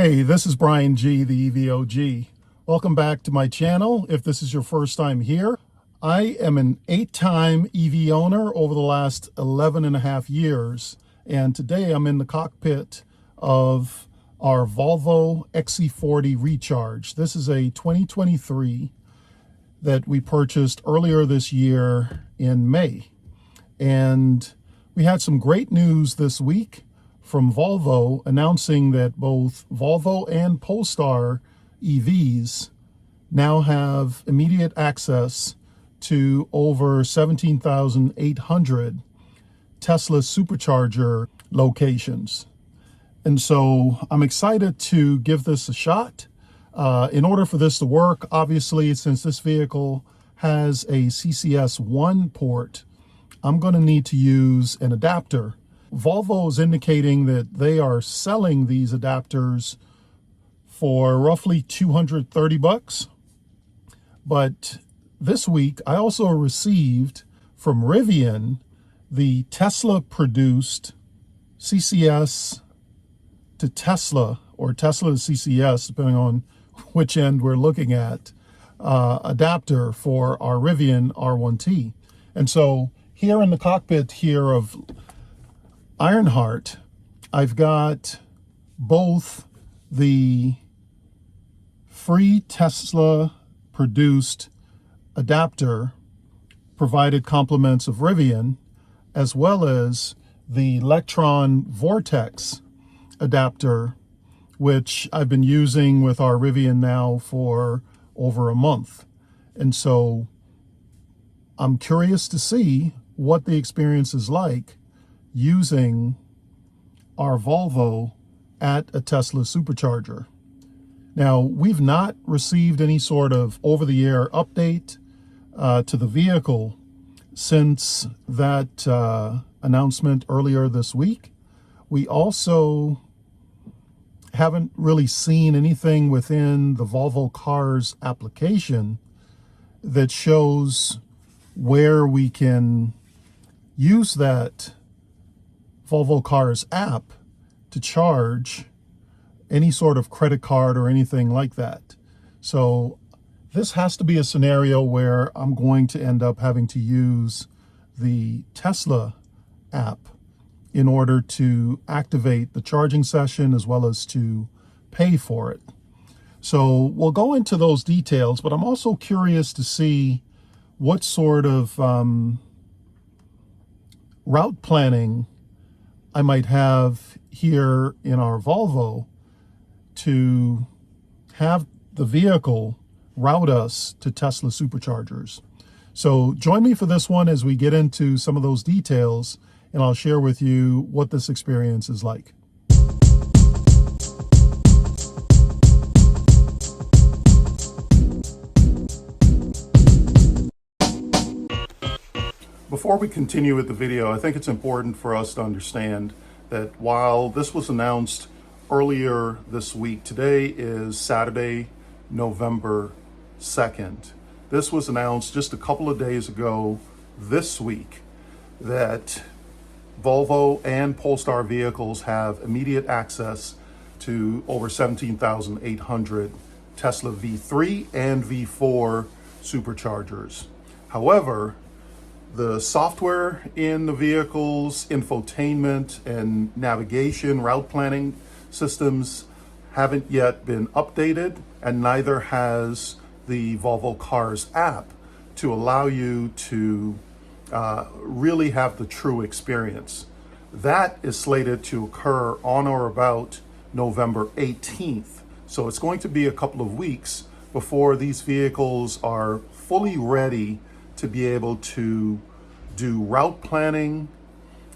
Hey, this is Brian G, the EVOG. Welcome back to my channel. If this is your first time here, I am an 8-time EV owner over the last 11 and a half years. And today I'm in the cockpit of our Volvo XC40 Recharge. This is a 2023 that we purchased earlier this year in May. And we had some great news this week from Volvo announcing that both Volvo and Polestar EVs now have immediate access to over 17,800 Tesla Supercharger locations. And so I'm excited to give this a shot. In order for this to work, obviously, since this vehicle has a CCS1 port, I'm going to need to use an adapter. Volvo is indicating that they are selling these adapters for roughly $230. But this week, I also received from Rivian the Tesla produced CCS to Tesla, or Tesla to CCS, depending on which end we're looking at, adapter for our Rivian R1T. And so here in the cockpit here of Ironheart, I've got both the free Tesla produced adapter provided compliments of Rivian, as well as the Electron Vortex adapter, which I've been using with our Rivian now for over a month. And so I'm curious to see what the experience is like using our Volvo at a Tesla Supercharger. Now, we've not received any sort of over-the-air update to the vehicle since that announcement earlier this week. We also haven't really seen anything within the Volvo Cars application that shows where we can use that Volvo Cars app to charge any sort of credit card or anything like that. So this has to be a scenario where I'm going to end up having to use the Tesla app in order to activate the charging session as well as to pay for it. So we'll go into those details, but I'm also curious to see what sort of route planning I might have here in our Volvo to have the vehicle route us to Tesla Superchargers. So join me for this one as we get into some of those details, and I'll share with you what this experience is like. Before we continue with the video, I think it's important for us to understand that while this was announced earlier this week, today is Saturday, November 2nd. This was announced just a couple of days ago this week that Volvo and Polestar vehicles have immediate access to over 17,800 Tesla V3 and V4 superchargers. However, the software in the vehicles, infotainment and navigation, route planning systems haven't yet been updated, and neither has the Volvo Cars app to allow you to really have the true experience. That is slated to occur on or about November 18th. So it's going to be a couple of weeks before these vehicles are fully ready to be able to do route planning,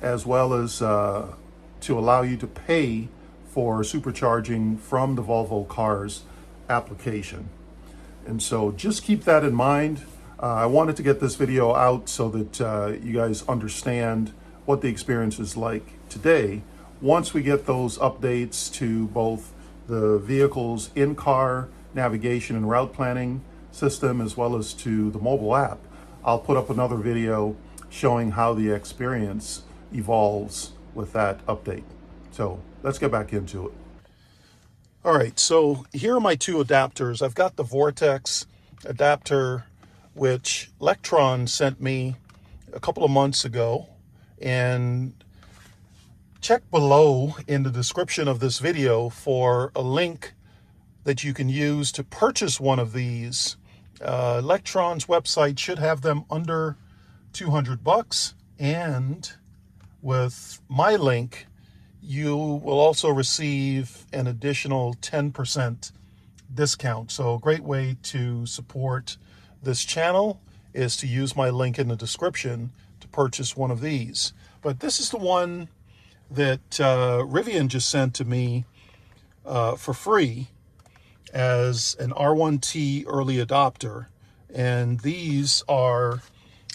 as well as to allow you to pay for supercharging from the Volvo Cars application. And so just keep that in mind. I wanted to get this video out so that you guys understand what the experience is like today. Once we get those updates to both the vehicle's in-car navigation and route planning system, as well as to the mobile app, I'll put up another video showing how the experience evolves with that update. So let's get back into it. All right, so here are my two adapters. I've got the Vortex adapter, which Electron sent me a couple of months ago, and check below in the description of this video for a link that you can use to purchase one of these. Electron's website should have them under 200 bucks, and with my link, you will also receive an additional 10% discount. So a great way to support this channel is to use my link in the description to purchase one of these. But this is the one that Rivian just sent to me for free as an R1T early adopter. And these are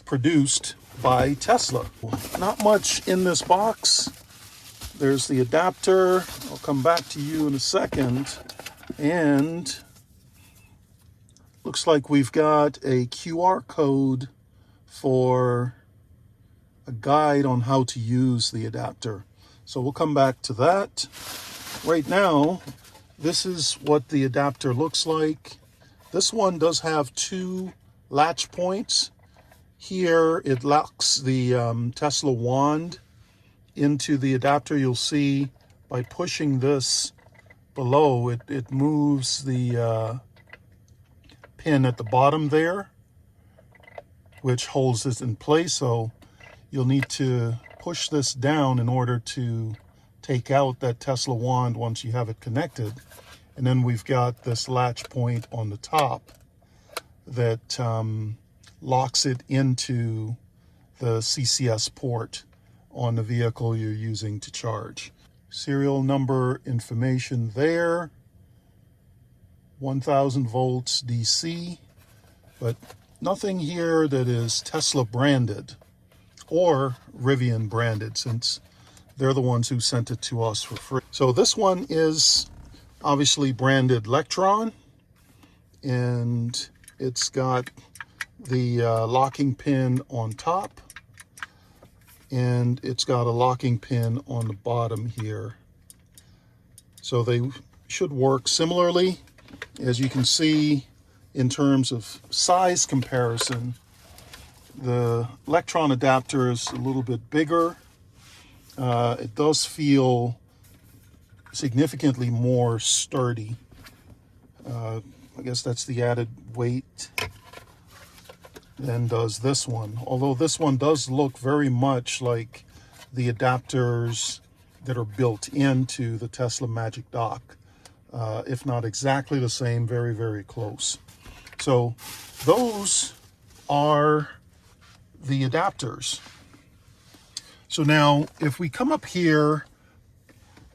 produced by Tesla. Not much in this box. There's the adapter. I'll come back to you in a second. And looks like we've got a QR code for a guide on how to use the adapter. So we'll come back to that. Right now, this is what the adapter looks like. This one does have two latch points. Here it locks the Tesla wand into the adapter. You'll see by pushing this below, it moves the pin at the bottom there, which holds this in place. So you'll need to push this down in order to take out that Tesla wand once you have it connected. And then we've got this latch point on the top that locks it into the CCS port on the vehicle you're using to charge. Serial number information there, 1000 volts DC, but nothing here that is Tesla branded or Rivian branded, since they're the ones who sent it to us for free. So this one is obviously branded Electron, and it's got the locking pin on top, and it's got a locking pin on the bottom here. So they should work similarly. As you can see, in terms of size comparison, the Electron adapter is a little bit bigger. It does feel significantly more sturdy. I guess that's the added weight than does this one. Although this one does look very much like the adapters that are built into the Tesla Magic Dock. If not exactly the same, very, very close. So those are the adapters. So now if we come up here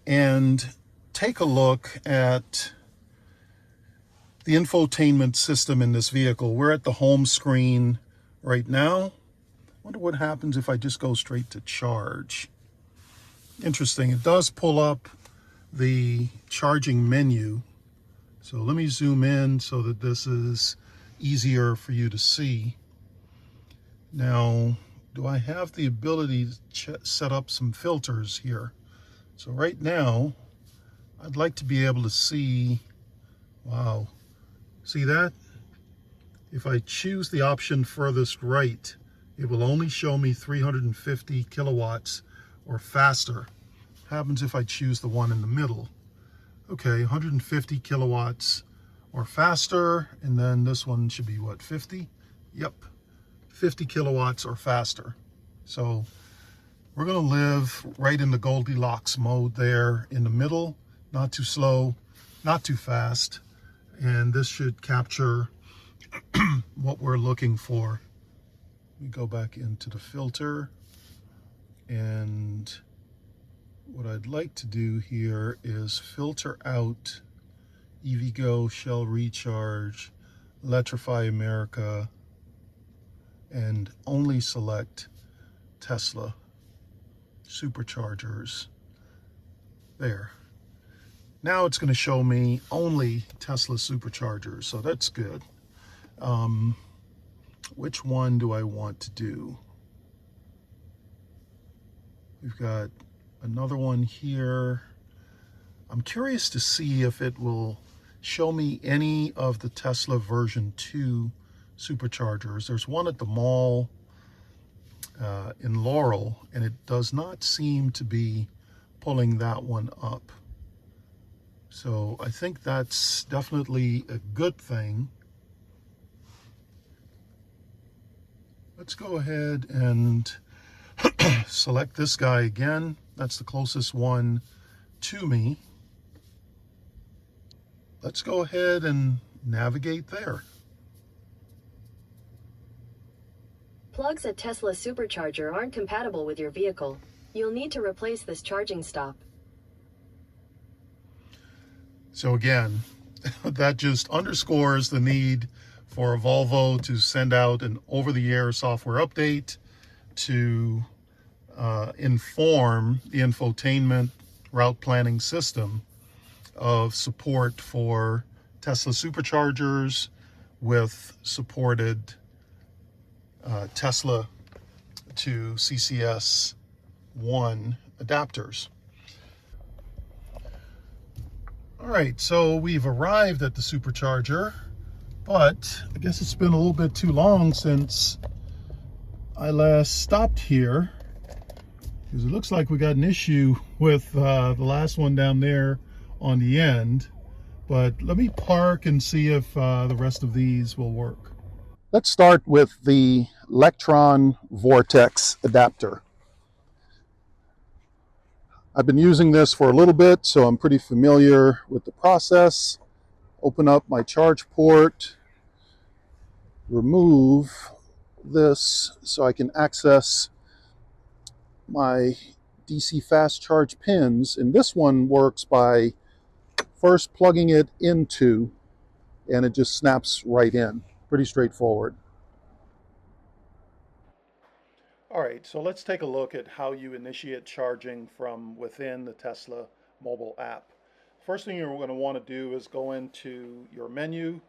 and take a look at the infotainment system in this vehicle, we're at the home screen right now. Wonder what happens if I just go straight to charge. Interesting, it does pull up the charging menu. So let me zoom in so that this is easier for you to see. Now, do I have the ability to set up some filters here? So right now, I'd like to be able to see, wow, see that? If I choose the option furthest right, it will only show me 350 kilowatts or faster. What happens if I choose the one in the middle? Okay, 150 kilowatts or faster, and then this one should be what, 50? Yep, 50 kilowatts or faster. So we're gonna live right in the Goldilocks mode there in the middle, not too slow, not too fast, and this should capture what we're looking for. We go back into the filter, and what I'd like to do here is filter out EVgo, Shell Recharge, Electrify America, and only select Tesla Superchargers. There. Now it's going to show me only Tesla Superchargers, so that's good. Which one do I want to do? We've got another one here. I'm curious to see if it will show me any of the Tesla version 2 superchargers. There's one at the mall in Laurel, and it does not seem to be pulling that one up. So I think that's definitely a good thing. Let's go ahead and select this guy again. That's the closest one to me. Let's go ahead and navigate there. Plugs at Tesla Supercharger aren't compatible with your vehicle. You'll need to replace this charging stop. So again, that just underscores the need for a Volvo to send out an over-the-air software update to inform the infotainment route planning system of support for Tesla Superchargers with supported Tesla to CCS 1 adapters. All right, so we've arrived at the Supercharger, but I guess it's been a little bit too long since I last stopped here, because it looks like we got an issue with the last one down there on the end. But let me park and see if the rest of these will work. Let's start with the Electron Vortex adapter. I've been using this for a little bit, so I'm pretty familiar with the process. Open up my charge port, remove this so I can access my DC fast charge pins. And this one works by first plugging it into, and it just snaps right in. Pretty straightforward. All right, so let's take a look at how you initiate charging from within the Tesla mobile app. First thing you're going to want to do is go into your menu,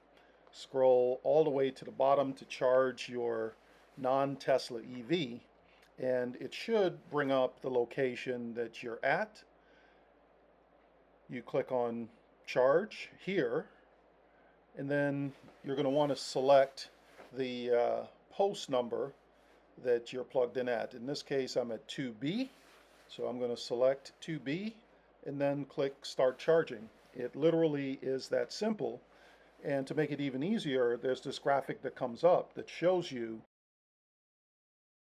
scroll all the way to the bottom to charge your non-Tesla EV, and it should bring up the location that you're at. You click on charge here, and then you're going to want to select the post number that you're plugged in at. In this case, I'm at 2B, so I'm going to select 2B and then click start charging. It literally is that simple. And to make it even easier, there's this graphic that comes up that shows you.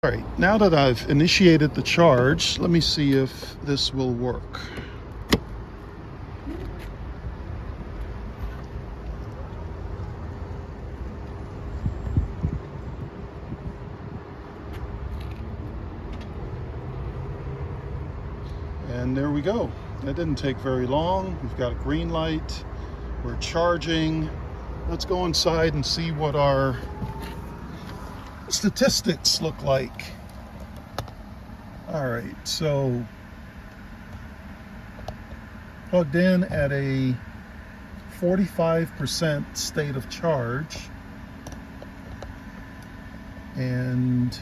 All right, now that I've initiated the charge, let me see if this will work. And there we go. That didn't take very long. We've got a green light. We're charging. Let's go inside and see what our statistics look like. All right, so plugged in at a 45% state of charge, and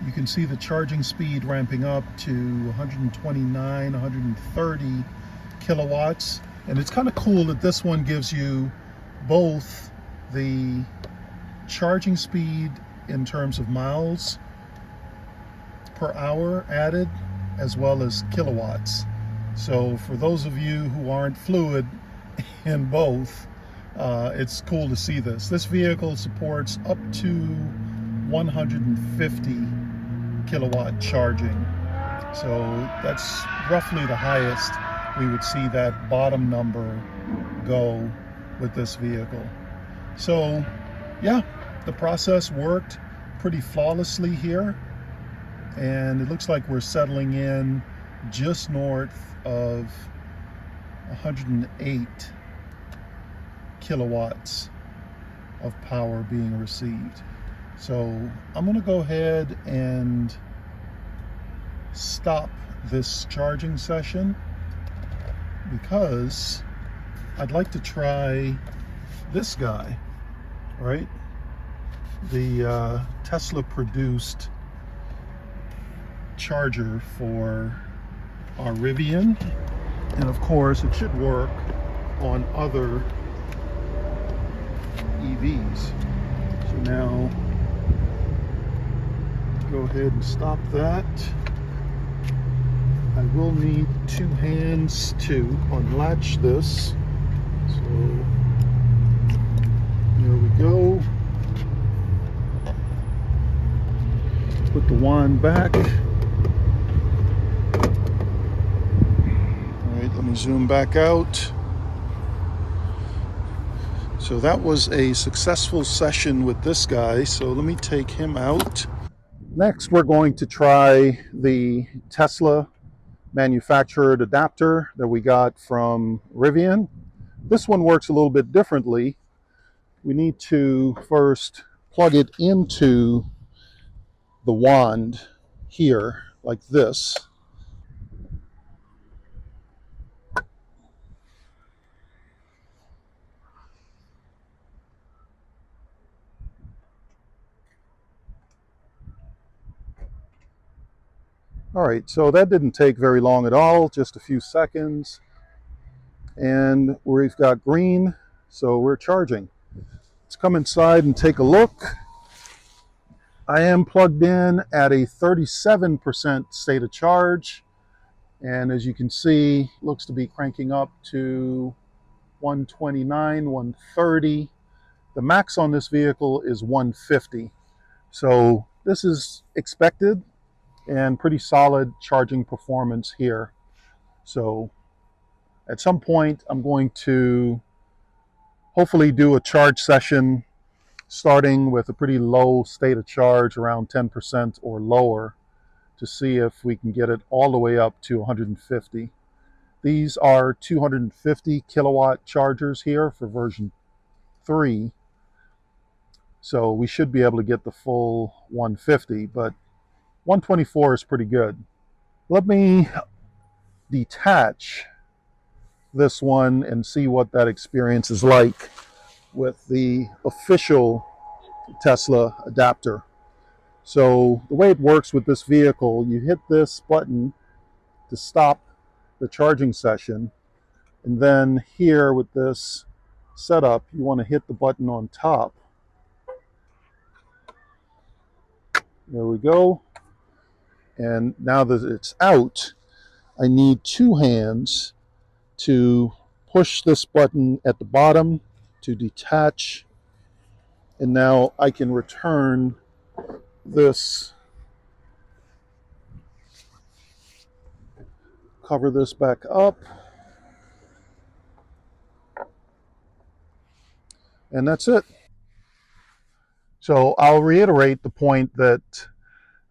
you can see the charging speed ramping up to 129, 130 kilowatts. And it's kind of cool that this one gives you both the charging speed in terms of miles per hour added, as well as kilowatts. So for those of you who aren't fluid in both, it's cool to see this. This vehicle supports up to 150 kilowatt charging. So that's roughly the highest we would see that bottom number go with this vehicle. So yeah, the process worked pretty flawlessly here, and it looks like we're settling in just north of 108 kilowatts of power being received. So I'm going to go ahead and stop this charging session because I'd like to try this guy, right? The Tesla produced charger for our Rivian And of course, it should work on other EVs. So now, go ahead and stop that. I will need two hands to unlatch this. So there we go. Put the wand back. All right, let me zoom back out. So that was a successful session with this guy. So let me take him out. Next, we're going to try the Tesla manufactured adapter that we got from Rivian. This one works a little bit differently. We need to first plug it into the wand here, like this. All right, so that didn't take very long at all, just a few seconds. And we've got green, so we're charging. Let's come inside and take a look. I am plugged in at a 37% state of charge. And as you can see, looks to be cranking up to 129, 130. The max on this vehicle is 150. So this is expected and pretty solid charging performance here. So at some point, I'm going to hopefully do a charge session starting with a pretty low state of charge, around 10% or lower, to see if we can get it all the way up to 150. These are 250 kilowatt chargers here for version 3. So we should be able to get the full 150, but 124 is pretty good. Let me detach this one and see what that experience is like with the official Tesla adapter. So the way it works with this vehicle, you hit this button to stop the charging session, and then here with this setup, you want to hit the button on top. There we go. And now that it's out, I need two hands to push this button at the bottom to detach. And now I can return this, cover this back up. And that's it. So I'll reiterate the point that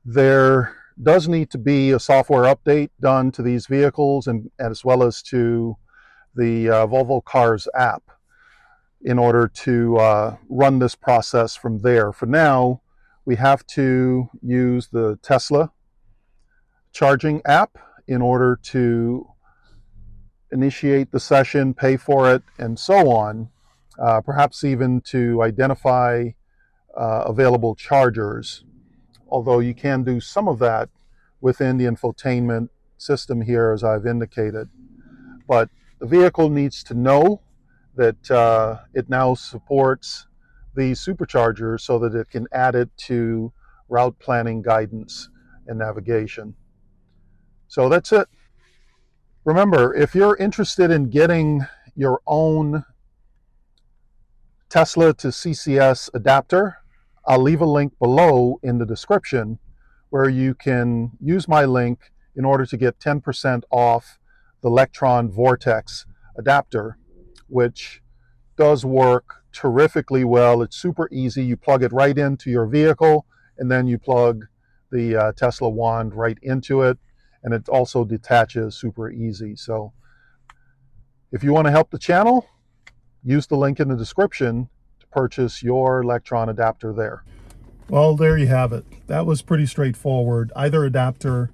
there does need to be a software update done to these vehicles, and as well as to the Volvo Cars app, in order to run this process from there. For now, we have to use the Tesla charging app in order to initiate the session, pay for it, and so on. Perhaps even to identify available chargers, although you can do some of that within the infotainment system here, as I've indicated. But the vehicle needs to know that it now supports the superchargers so that it can add it to route planning guidance and navigation. So that's it. Remember, if you're interested in getting your own Tesla to CCS adapter, I'll leave a link below in the description where you can use my link in order to get 10% off the Electron Vortex adapter, which does work terrifically well. It's super easy. You plug it right into your vehicle, and then you plug the Tesla wand right into it, and it also detaches super easy. So if you want to help the channel, use the link in the description to purchase your Electron adapter there. Well, there you have it. That was pretty straightforward. Either adapter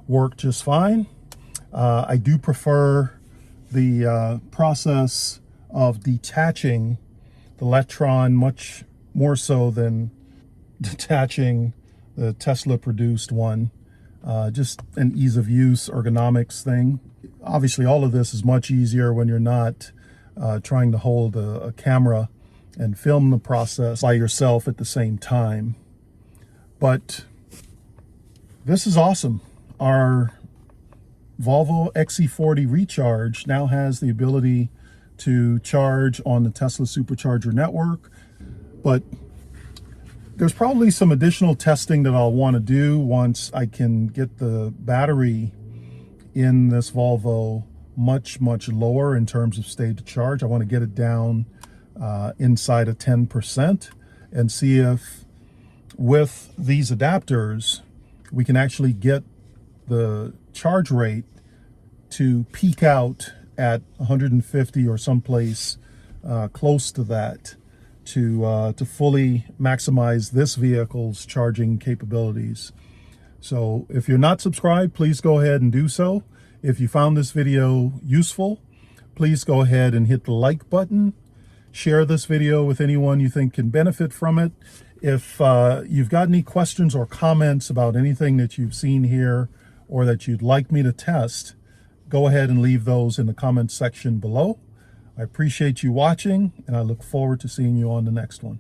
worked just fine. I do prefer the process of detaching the Electron much more so than detaching the Tesla produced one. Just an ease of use, ergonomics thing. Obviously, all of this is much easier when you're not trying to hold a camera and film the process by yourself at the same time. But this is awesome. Our Volvo XC40 Recharge now has the ability to charge on the Tesla Supercharger network, but there's probably some additional testing that I'll want to do once I can get the battery in this Volvo much lower in terms of state of charge. I want to get it down inside of 10% and see if with these adapters we can actually get the charge rate to peak out at 150 or someplace close to that to fully maximize this vehicle's charging capabilities. So if you're not subscribed, please go ahead and do so. If you found this video useful, please go ahead and hit the like button. Share this video with anyone you think can benefit from it. If you've got any questions or comments about anything that you've seen here or that you'd like me to test, go ahead and leave those in the comments section below. I appreciate you watching, and I look forward to seeing you on the next one.